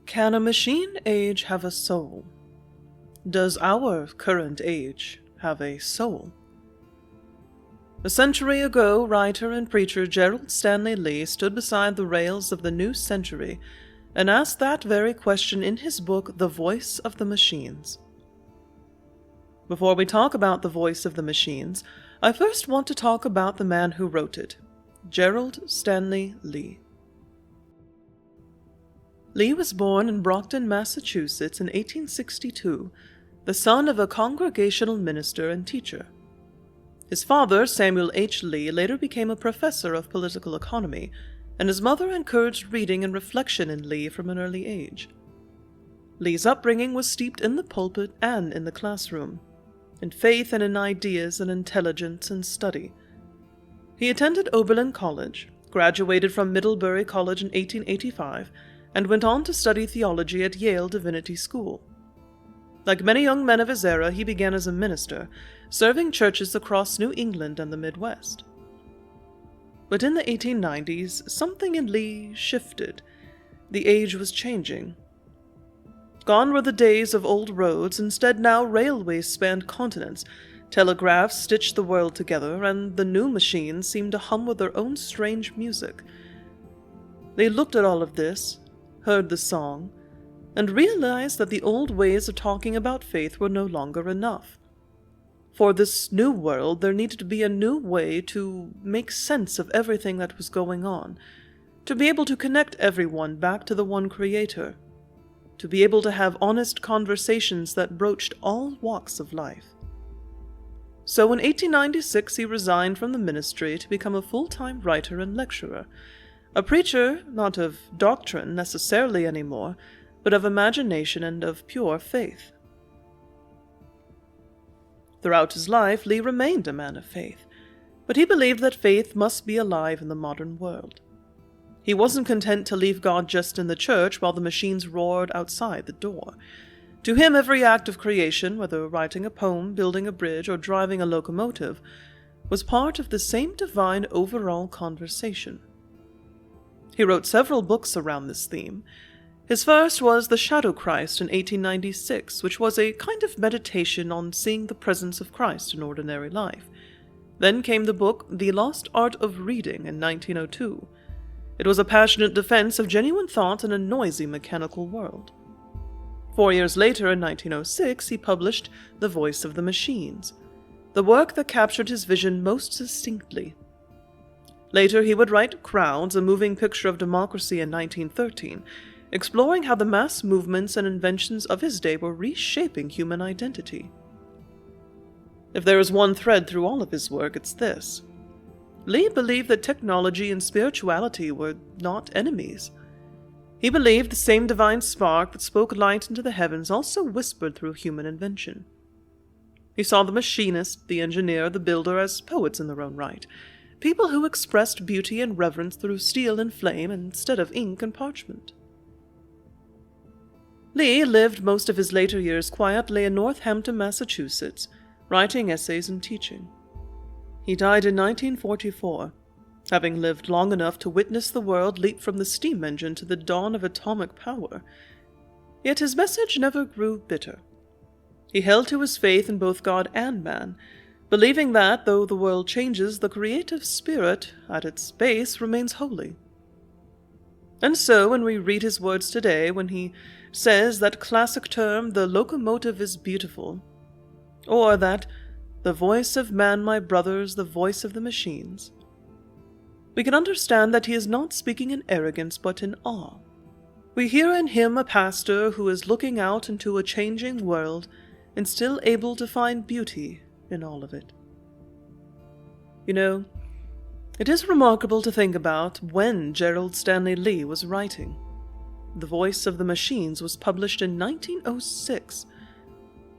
Can a machine age have a soul? Does our current age have a soul? A century ago, writer and preacher Gerald Stanley Lee stood beside the rails of the new century and asked that very question in his book, The Voice of the Machines. Before we talk about The Voice of the Machines, I first want to talk about the man who wrote it, Gerald Stanley Lee. Lee was born in Brockton, Massachusetts in 1862, the son of a congregational minister and teacher. His father, Samuel H. Lee, later became a professor of political economy, and his mother encouraged reading and reflection in Lee from an early age. Lee's upbringing was steeped in the pulpit and in the classroom, in faith and in ideas and intelligence and study. He attended Oberlin College, graduated from Middlebury College in 1885, and went on to study theology at Yale Divinity School. Like many young men of his era, he began as a minister, serving churches across New England and the Midwest. But in the 1890s, something in Lee shifted. The age was changing. Gone were the days of old roads. Instead, now railways spanned continents, telegraphs stitched the world together, and the new machines seemed to hum with their own strange music. They looked at all of this, heard the song, and realized that the old ways of talking about faith were no longer enough. For this new world, there needed to be a new way to make sense of everything that was going on, to be able to connect everyone back to the one Creator, to be able to have honest conversations that broached all walks of life. So in 1896 he resigned from the ministry to become a full-time writer and lecturer, a preacher not of doctrine necessarily anymore, but of imagination and of pure faith. Throughout his life, Lee remained a man of faith, but he believed that faith must be alive in the modern world. He wasn't content to leave God just in the church while the machines roared outside the door. To him, every act of creation, whether writing a poem, building a bridge, or driving a locomotive, was part of the same divine overall conversation. He wrote several books around this theme. His first was The Shadow Christ in 1896, which was a kind of meditation on seeing the presence of Christ in ordinary life. Then came the book The Lost Art of Reading in 1902. It was a passionate defense of genuine thought in a noisy mechanical world. 4 years later, in 1906, he published The Voice of the Machines, the work that captured his vision most succinctly. Later, he would write Crowds, a moving picture of democracy in 1913, exploring how the mass movements and inventions of his day were reshaping human identity. If there is one thread through all of his work, it's this. Lee believed that technology and spirituality were not enemies. He believed the same divine spark that spoke light into the heavens also whispered through human invention. He saw the machinist, the engineer, the builder as poets in their own right, people who expressed beauty and reverence through steel and flame instead of ink and parchment. Lee lived most of his later years quietly in Northampton, Massachusetts, writing essays and teaching. He died in 1944, having lived long enough to witness the world leap from the steam engine to the dawn of atomic power. Yet his message never grew bitter. He held to his faith in both God and man, believing that, though the world changes, the creative spirit, at its base, remains holy. And so, when we read his words today, when he says that classic term, the locomotive is beautiful, or that the voice of man, my brothers, the voice of the machines, we can understand that he is not speaking in arrogance but in awe. We hear in him a pastor who is looking out into a changing world and still able to find beauty in all of it. You know, it is remarkable to think about when Gerald Stanley Lee was writing. The Voice of the Machines was published in 1906,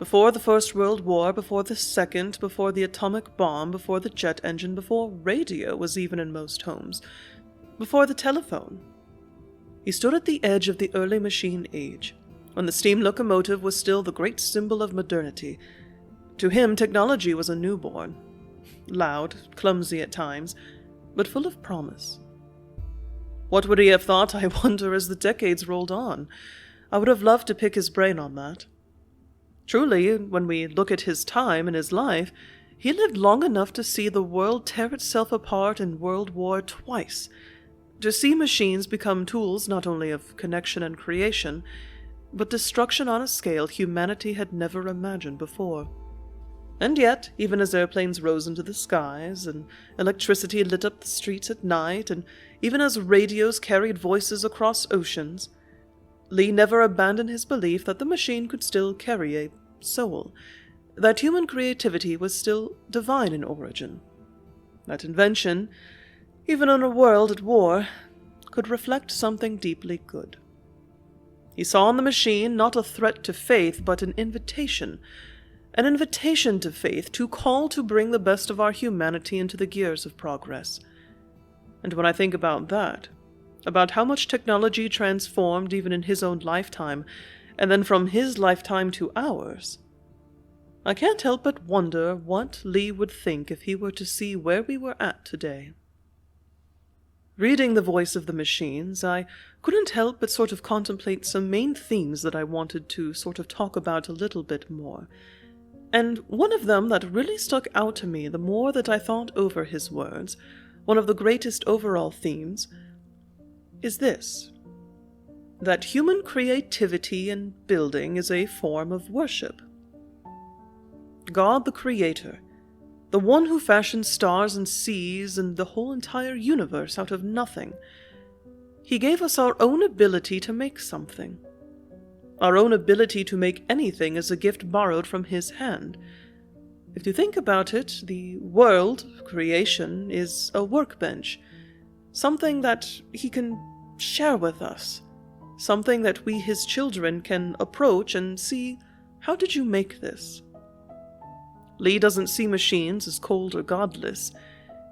before the First World War, before the Second, before the atomic bomb, before the jet engine, before radio was even in most homes, before the telephone. He stood at the edge of the early machine age, when the steam locomotive was still the great symbol of modernity. To him, technology was a newborn, loud, clumsy at times, but full of promise. What would he have thought, I wonder, as the decades rolled on? I would have loved to pick his brain on that. Truly, when we look at his time and his life, he lived long enough to see the world tear itself apart in World War twice, to see machines become tools not only of connection and creation, but destruction on a scale humanity had never imagined before. And yet, even as airplanes rose into the skies, and electricity lit up the streets at night, and even as radios carried voices across oceans, Lee never abandoned his belief that the machine could still carry a soul, that human creativity was still divine in origin, that invention, even in a world at war, could reflect something deeply good. He saw in the machine not a threat to faith, but an invitation to faith, to call to bring the best of our humanity into the gears of progress. And when I think about that, about how much technology transformed even in his own lifetime, and then from his lifetime to ours, I can't help but wonder what Lee would think if he were to see where we were at today. Reading The Voice of the Machines, I couldn't help but sort of contemplate some main themes that I wanted to sort of talk about a little bit more. And one of them that really stuck out to me the more that I thought over his words, one of the greatest overall themes, is this: that human creativity and building is a form of worship. God the Creator, the one who fashioned stars and seas and the whole entire universe out of nothing, he gave us our own ability to make something. Our own ability to make anything is a gift borrowed from his hand. If you think about it, the world, creation, is a workbench, something that he can share with us, something that we, his children, can approach and see, how did you make this? Lee doesn't see machines as cold or godless.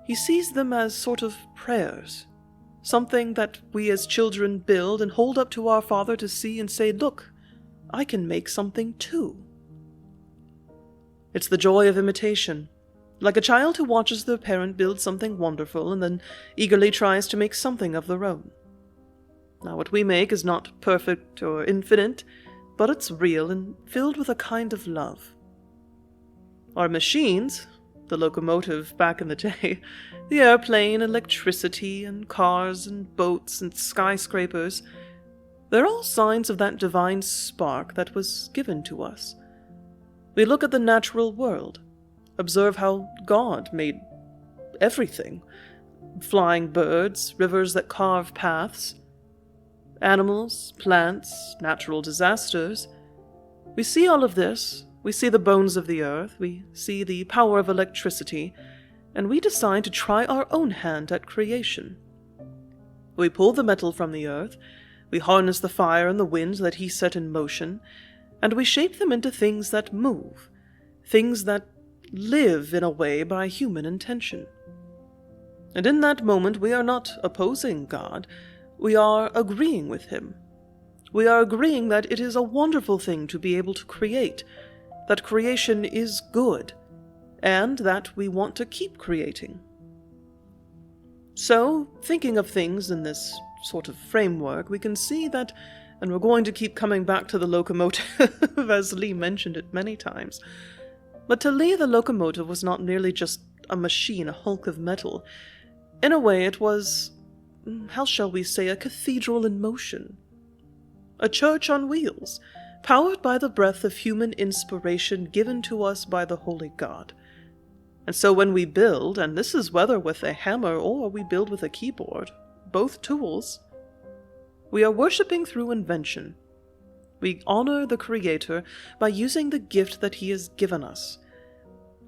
He sees them as sort of prayers, something that we as children build and hold up to our Father to see and say, look, I can make something too. It's the joy of imitation, like a child who watches their parent build something wonderful and then eagerly tries to make something of their own. Now, what we make is not perfect or infinite, but it's real and filled with a kind of love. Our machines, the locomotive back in the day, the airplane, electricity, and cars and boats and skyscrapers, they're all signs of that divine spark that was given to us. We look at the natural world, observe how God made everything: flying birds, rivers that carve paths, animals, plants, natural disasters. We see all of this. We see the bones of the earth, we see the power of electricity, and we decide to try our own hand at creation. We pull the metal from the earth, we harness the fire and the wind that he set in motion, and we shape them into things that move, things that live in a way by human intention. And in that moment we are not opposing God, we are agreeing with him. We are agreeing that it is a wonderful thing to be able to create, that creation is good, and that we want to keep creating. So, thinking of things in this sort of framework, we can see that, and we're going to keep coming back to the locomotive, as Lee mentioned it many times, but to Lee the locomotive was not merely just a machine, a hulk of metal. In a way it was, how shall we say, a cathedral in motion, a church on wheels, powered by the breath of human inspiration given to us by the Holy God. And so when we build, and this is whether with a hammer or we build with a keyboard, both tools, we are worshipping through invention. We honor the Creator by using the gift that he has given us.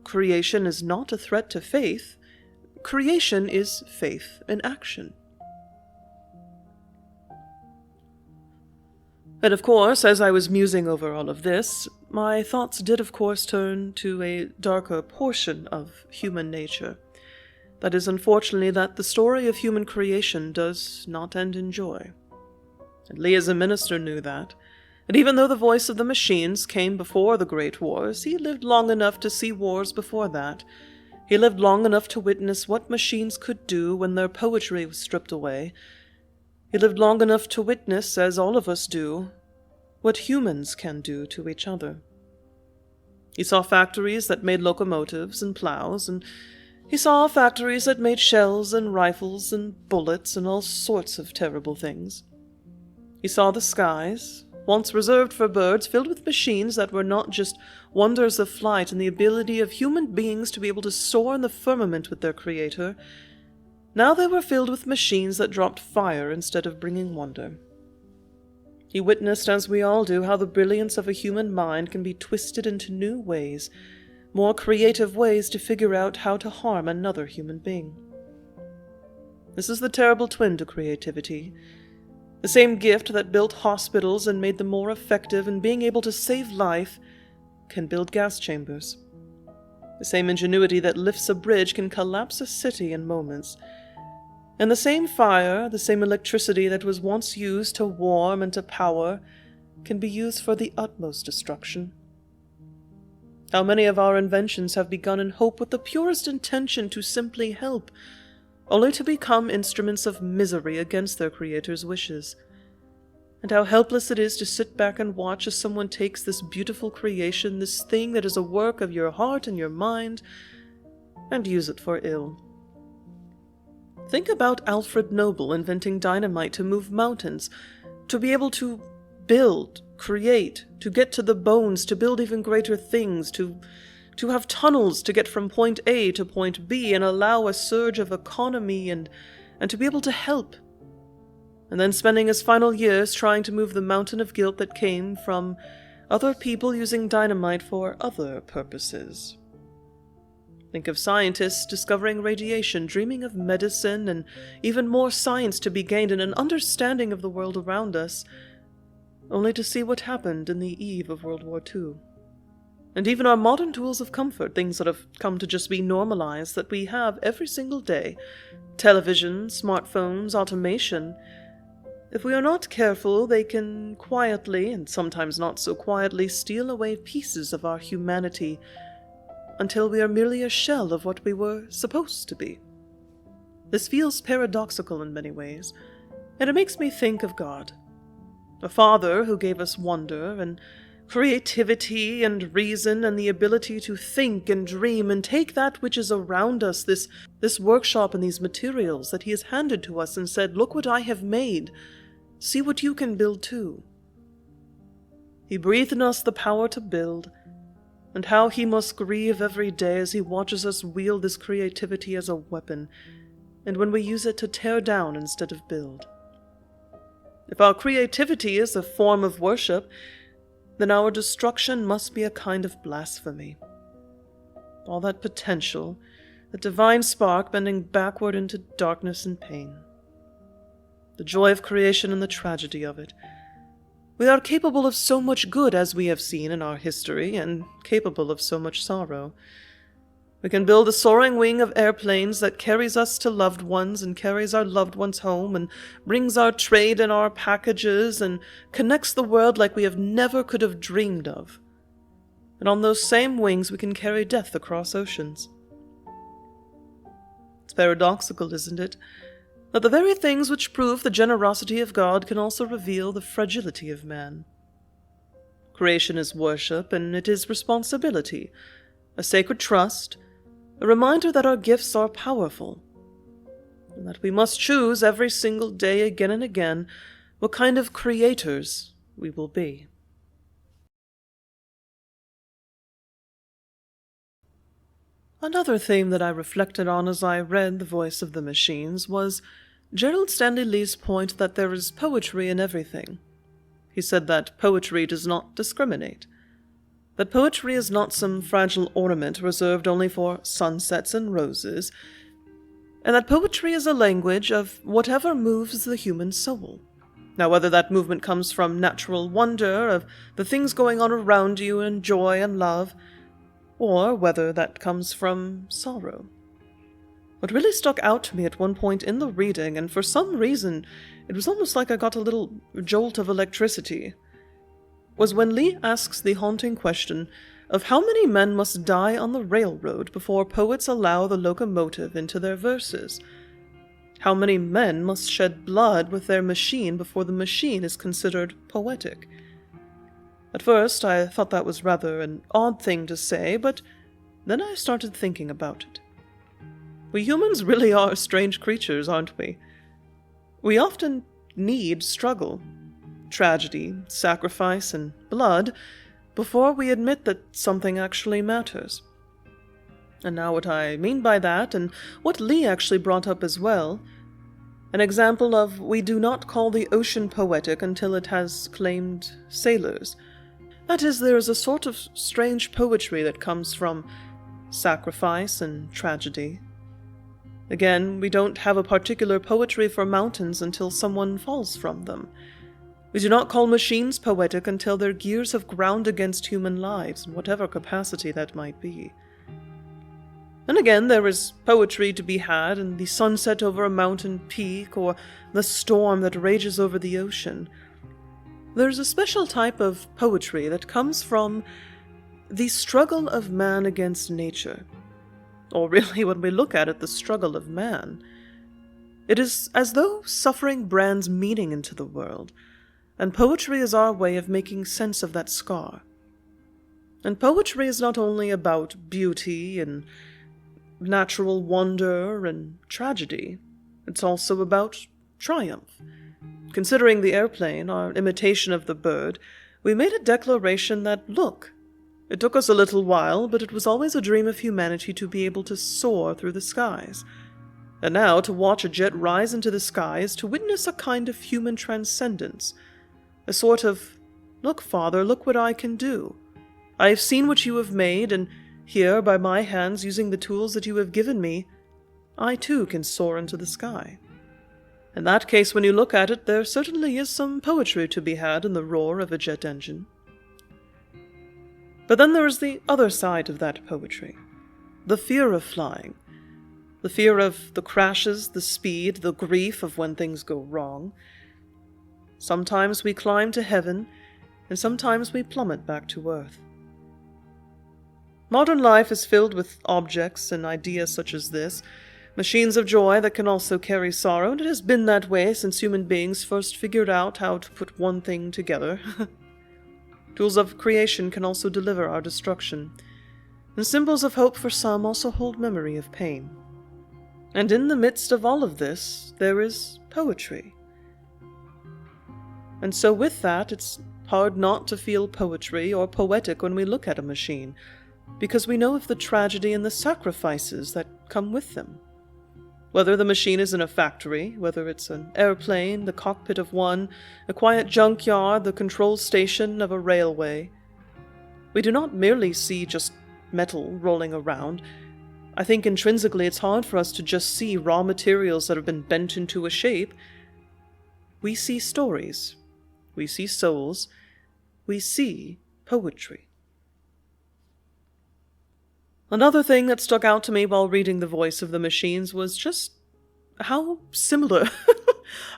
Creation is not a threat to faith. Creation is faith in action. And of course, as I was musing over all of this, my thoughts did of course turn to a darker portion of human nature. That is, unfortunately, that the story of human creation does not end in joy. And Lee as a minister knew that, and even though the voice of the machines came before the Great Wars, he lived long enough to see wars before that. He lived long enough to witness what machines could do when their poetry was stripped away. He lived long enough to witness, as all of us do, what humans can do to each other. He saw factories that made locomotives and plows, and he saw factories that made shells and rifles and bullets and all sorts of terrible things. He saw the skies, once reserved for birds, filled with machines that were not just wonders of flight and the ability of human beings to be able to soar in the firmament with their creator. Now they were filled with machines that dropped fire instead of bringing wonder. He witnessed, as we all do, how the brilliance of a human mind can be twisted into new ways, more creative ways to figure out how to harm another human being. This is the terrible twin to creativity. The same gift that built hospitals and made them more effective in being able to save life can build gas chambers. The same ingenuity that lifts a bridge can collapse a city in moments. And the same fire, the same electricity that was once used to warm and to power, can be used for the utmost destruction. How many of our inventions have begun in hope with the purest intention to simply help, only to become instruments of misery against their creator's wishes? And how helpless it is to sit back and watch as someone takes this beautiful creation, this thing that is a work of your heart and your mind, and use it for ill. Think about Alfred Nobel inventing dynamite to move mountains, to be able to build, create, to get to the bones, to build even greater things, to have tunnels to get from point A to point B and allow a surge of economy and to be able to help. And then spending his final years trying to move the mountain of guilt that came from other people using dynamite for other purposes. Think of scientists discovering radiation, dreaming of medicine, and even more science to be gained and an understanding of the world around us, only to see what happened in the eve of World War II. And even our modern tools of comfort, things that have come to just be normalized, that we have every single day, television, smartphones, automation, if we are not careful, they can quietly, and sometimes not so quietly, steal away pieces of our humanity until we are merely a shell of what we were supposed to be. This feels paradoxical in many ways, and it makes me think of God, a Father who gave us wonder and creativity and reason and the ability to think and dream and take that which is around us, this workshop and these materials that He has handed to us and said, "Look what I have made. See what you can build too." He breathed in us the power to build, and how He must grieve every day as He watches us wield this creativity as a weapon, and when we use it to tear down instead of build. If our creativity is a form of worship, then our destruction must be a kind of blasphemy. All that potential, that divine spark bending backward into darkness and pain. The joy of creation and the tragedy of it. We are capable of so much good, as we have seen in our history, and capable of so much sorrow. We can build a soaring wing of airplanes that carries us to loved ones and carries our loved ones home and brings our trade and our packages and connects the world like we have never could have dreamed of. And on those same wings we can carry death across oceans. It's paradoxical, isn't it? That the very things which prove the generosity of God can also reveal the fragility of man. Creation is worship, and it is responsibility, a sacred trust, a reminder that our gifts are powerful, and that we must choose every single day again and again what kind of creators we will be. Another theme that I reflected on as I read The Voice of the Machines was Gerald Stanley Lee's point that there is poetry in everything. He said that poetry does not discriminate, that poetry is not some fragile ornament reserved only for sunsets and roses, and that poetry is a language of whatever moves the human soul. Now, whether that movement comes from natural wonder of the things going on around you and joy and love, or whether that comes from sorrow. What really stuck out to me at one point in the reading, and for some reason it was almost like I got a little jolt of electricity, was when Lee asks the haunting question of how many men must die on the railroad before poets allow the locomotive into their verses. How many men must shed blood with their machine before the machine is considered poetic? At first, I thought that was rather an odd thing to say, but then I started thinking about it. We humans really are strange creatures, aren't we? We often need struggle, tragedy, sacrifice, and blood before we admit that something actually matters. And now what I mean by that, and what Lee actually brought up as well, an example of we do not call the ocean poetic until it has claimed sailors. That is, there is a sort of strange poetry that comes from sacrifice and tragedy. Again, we don't have a particular poetry for mountains until someone falls from them. We do not call machines poetic until their gears have ground against human lives, in whatever capacity that might be. And again, there is poetry to be had in the sunset over a mountain peak, or the storm that rages over the ocean. There's a special type of poetry that comes from the struggle of man against nature. Or really, when we look at it, the struggle of man. It is as though suffering brands meaning into the world, and poetry is our way of making sense of that scar. And poetry is not only about beauty and natural wonder and tragedy. It's also about triumph. Considering the airplane, our imitation of the bird, we made a declaration that, look, it took us a little while, but it was always a dream of humanity to be able to soar through the skies. And now, to watch a jet rise into the sky is to witness a kind of human transcendence. A sort of, look, Father, look what I can do. I have seen what you have made, and here, by my hands, using the tools that you have given me, I too can soar into the sky. In that case, when you look at it, there certainly is some poetry to be had in the roar of a jet engine. But then there is the other side of that poetry. The fear of flying. The fear of the crashes, the speed, the grief of when things go wrong. Sometimes we climb to heaven, and sometimes we plummet back to earth. Modern life is filled with objects and ideas such as this, machines of joy that can also carry sorrow, and it has been that way since human beings first figured out how to put one thing together. Tools of creation can also deliver our destruction, and symbols of hope for some also hold memory of pain. And in the midst of all of this, there is poetry. And so with that, it's hard not to feel poetry or poetic when we look at a machine, because we know of the tragedy and the sacrifices that come with them. Whether the machine is in a factory, whether it's an airplane, the cockpit of one, a quiet junkyard, the control station of a railway, we do not merely see just metal rolling around. I think intrinsically it's hard for us to just see raw materials that have been bent into a shape. We see stories, we see souls, we see poetry. Another thing that stuck out to me while reading The Voice of the Machines was just how similar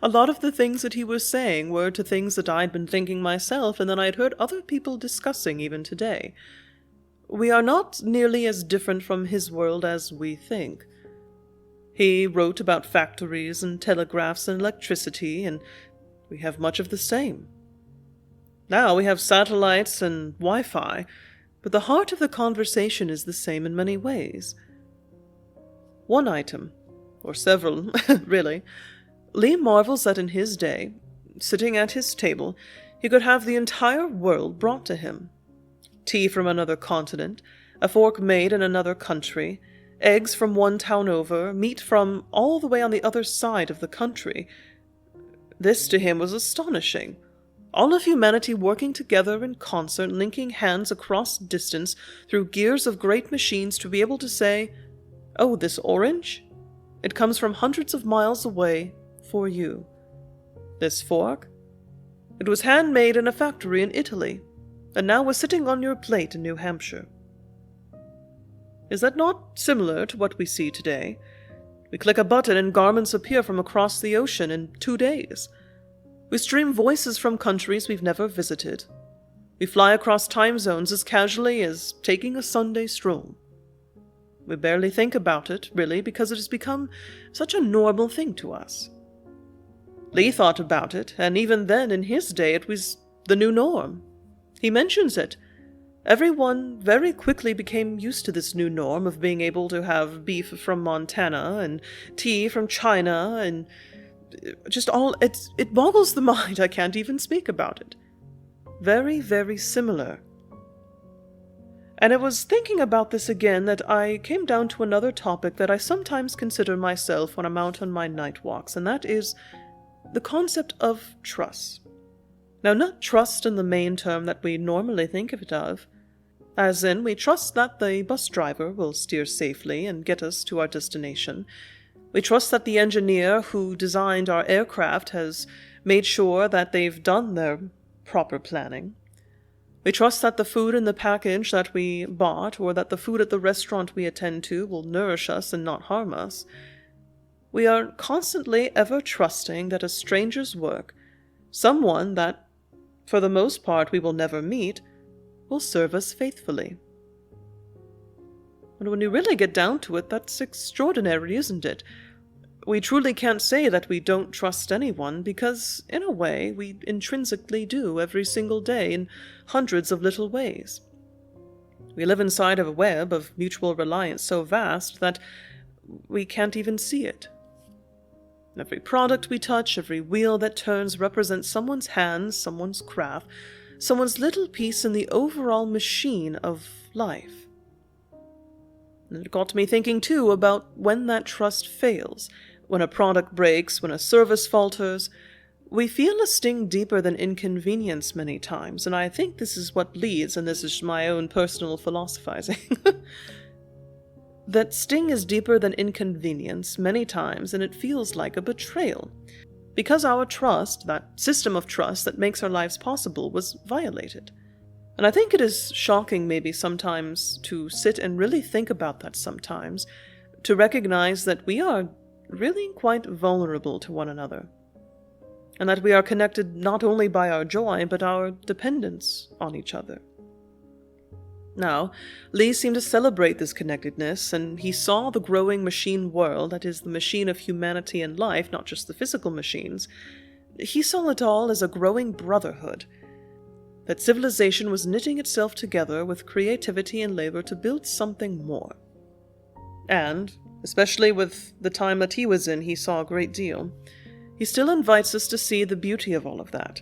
a lot of the things that he was saying were to things that I'd been thinking myself and that I'd heard other people discussing even today. We are not nearly as different from his world as we think. He wrote about factories and telegraphs and electricity, and we have much of the same. Now we have satellites and Wi-Fi, but the heart of the conversation is the same in many ways. One item, or several, really. Lee marvels that in his day, sitting at his table, he could have the entire world brought to him. Tea from another continent, a fork made in another country, eggs from one town over, meat from all the way on the other side of the country. This to him was astonishing. All of humanity working together in concert, linking hands across distance through gears of great machines to be able to say, "Oh, this orange? It comes from hundreds of miles away for you. This fork? It was handmade in a factory in Italy, and now was sitting on your plate in New Hampshire." Is that not similar to what we see today? We click a button and garments appear from across the ocean in 2 days. We stream voices from countries we've never visited. We fly across time zones as casually as taking a Sunday stroll. We barely think about it, really, because it has become such a normal thing to us. Lee thought about it, and even then, in his day, it was the new norm. He mentions it. Everyone very quickly became used to this new norm of being able to have beef from Montana and tea from China and just all... It boggles the mind. I can't even speak about it. Very, very similar. And it was thinking about this again that I came down to another topic that I sometimes consider myself when I'm out on my night walks, and that is the concept of trust. Now, not trust in the main term that we normally think of it of, as in we trust that the bus driver will steer safely and get us to our destination. We trust that the engineer who designed our aircraft has made sure that they've done their proper planning. We trust that the food in the package that we bought, or that the food at the restaurant we attend to, will nourish us and not harm us. We are constantly ever trusting that a stranger's work, someone that, for the most part, we will never meet, will serve us faithfully. And when you really get down to it, that's extraordinary, isn't it? We truly can't say that we don't trust anyone, because, in a way, we intrinsically do every single day in hundreds of little ways. We live inside of a web of mutual reliance so vast that we can't even see it. Every product we touch, every wheel that turns represents someone's hands, someone's craft, someone's little piece in the overall machine of life. And it got me thinking, too, about when that trust fails. When a product breaks, when a service falters, we feel a sting deeper than inconvenience many times, and I think this is what leads, and this is my own personal philosophizing, that sting is deeper than inconvenience many times, and it feels like a betrayal. Because our trust, that system of trust that makes our lives possible, was violated. And I think it is shocking maybe sometimes to sit and really think about that sometimes, to recognize that we are really quite vulnerable to one another, and that we are connected not only by our joy, but our dependence on each other. Now, Lee seemed to celebrate this connectedness, and he saw the growing machine world, that is, the machine of humanity and life, not just the physical machines. He saw it all as a growing brotherhood, that civilization was knitting itself together with creativity and labor to build something more. And, especially with the time that he was in, he saw a great deal. He still invites us to see the beauty of all of that.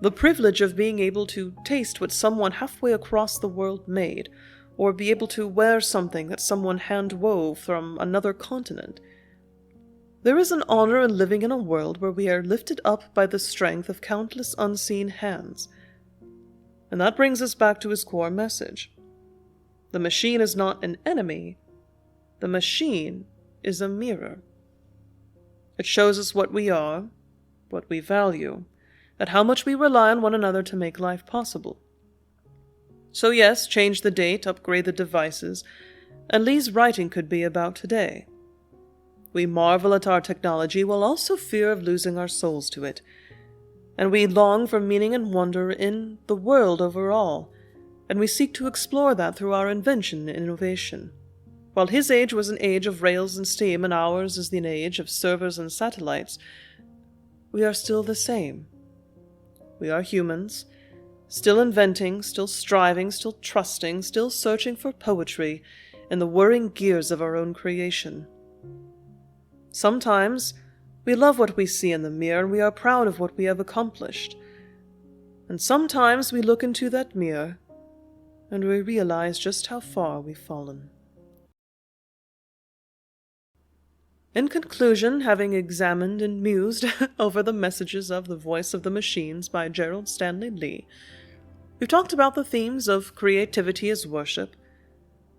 The privilege of being able to taste what someone halfway across the world made, or be able to wear something that someone hand-wove from another continent. There is an honor in living in a world where we are lifted up by the strength of countless unseen hands. And that brings us back to his core message. The machine is not an enemy. The machine is a mirror. It shows us what we are, what we value, and how much we rely on one another to make life possible. So yes, change the date, upgrade the devices, and Lee's writing could be about today. We marvel at our technology while also fear of losing our souls to it, and we long for meaning and wonder in the world overall, and we seek to explore that through our invention and innovation. While his age was an age of rails and steam, and ours is an age of servers and satellites, we are still the same. We are humans, still inventing, still striving, still trusting, still searching for poetry in the whirring gears of our own creation. Sometimes we love what we see in the mirror, and we are proud of what we have accomplished. And sometimes we look into that mirror, and we realize just how far we've fallen. In conclusion, having examined and mused over the messages of The Voice of the Machines by Gerald Stanley Lee, we've talked about the themes of creativity as worship,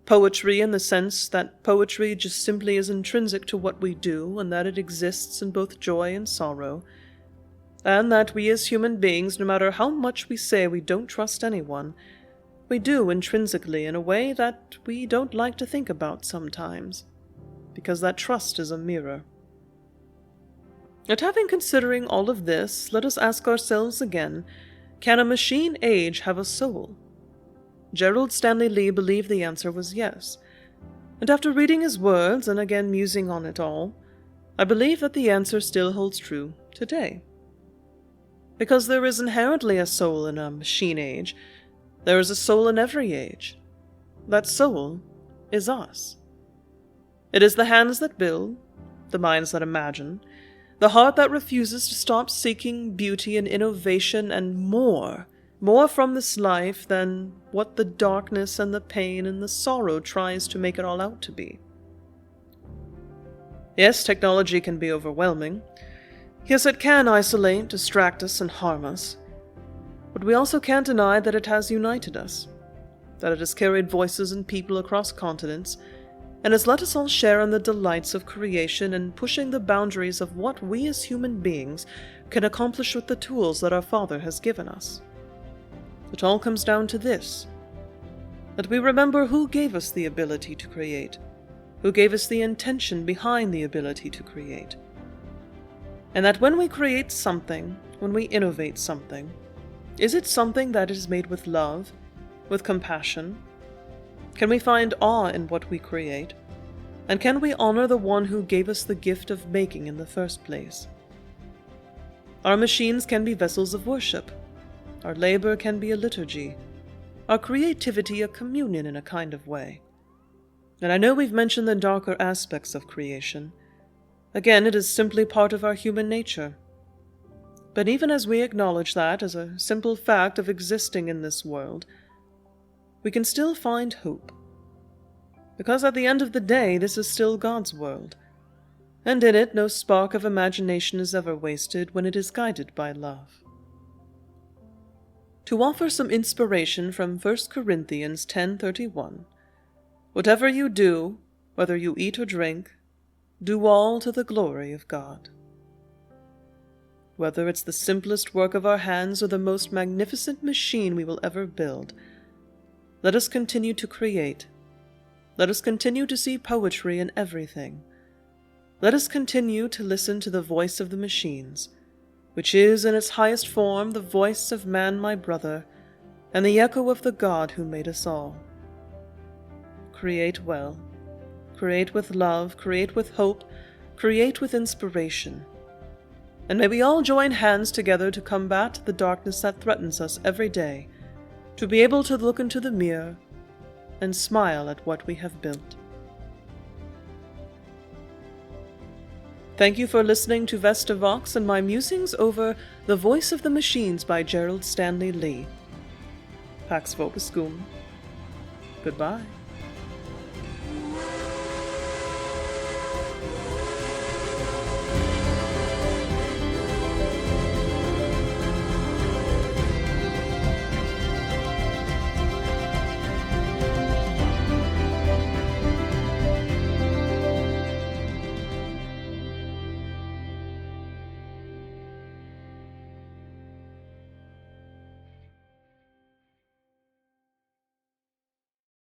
poetry in the sense that poetry just simply is intrinsic to what we do, and that it exists in both joy and sorrow, and that we as human beings, no matter how much we say we don't trust anyone, we do intrinsically in a way that we don't like to think about sometimes, because that trust is a mirror. Yet having considering all of this, let us ask ourselves again, can a machine age have a soul? Gerald Stanley Lee believed the answer was yes, and after reading his words and again musing on it all, I believe that the answer still holds true today. Because there is inherently a soul in a machine age, There is a soul in every age. That soul is us. It is the hands that build, the minds that imagine, the heart that refuses to stop seeking beauty and innovation and more from this life than what the darkness and the pain and the sorrow tries to make it all out to be. Yes, technology can be overwhelming. Yes, it can isolate, distract us, and harm us. But we also can't deny that it has united us, that it has carried voices and people across continents, and has let us all share in the delights of creation and pushing the boundaries of what we as human beings can accomplish with the tools that our Father has given us. It all comes down to this, that we remember who gave us the ability to create, who gave us the intention behind the ability to create, and that when we create something, when we innovate something, is it something that is made with love, with compassion? Can we find awe in what we create? And can we honor the one who gave us the gift of making in the first place? Our machines can be vessels of worship. Our labor can be a liturgy. Our creativity a communion in a kind of way. And I know we've mentioned the darker aspects of creation. Again, it is simply part of our human nature. But even as we acknowledge that as a simple fact of existing in this world, we can still find hope. Because at the end of the day, this is still God's world, and in it no spark of imagination is ever wasted when it is guided by love. To offer some inspiration from 1 Corinthians 10:31, whatever you do, whether you eat or drink, do all to the glory of God. Whether it's the simplest work of our hands or the most magnificent machine we will ever build, let us continue to create. Let us continue to see poetry in everything. Let us continue to listen to the voice of the machines, which is in its highest form the voice of man, my brother, and the echo of the God who made us all. Create well. Create with love, create with hope, create with inspiration. And may we all join hands together to combat the darkness that threatens us every day, to be able to look into the mirror and smile at what we have built. Thank you for listening to Vesta Vox and my musings over The Voice of the Machines by Gerald Stanley Lee. Pax vobiscum. Goodbye.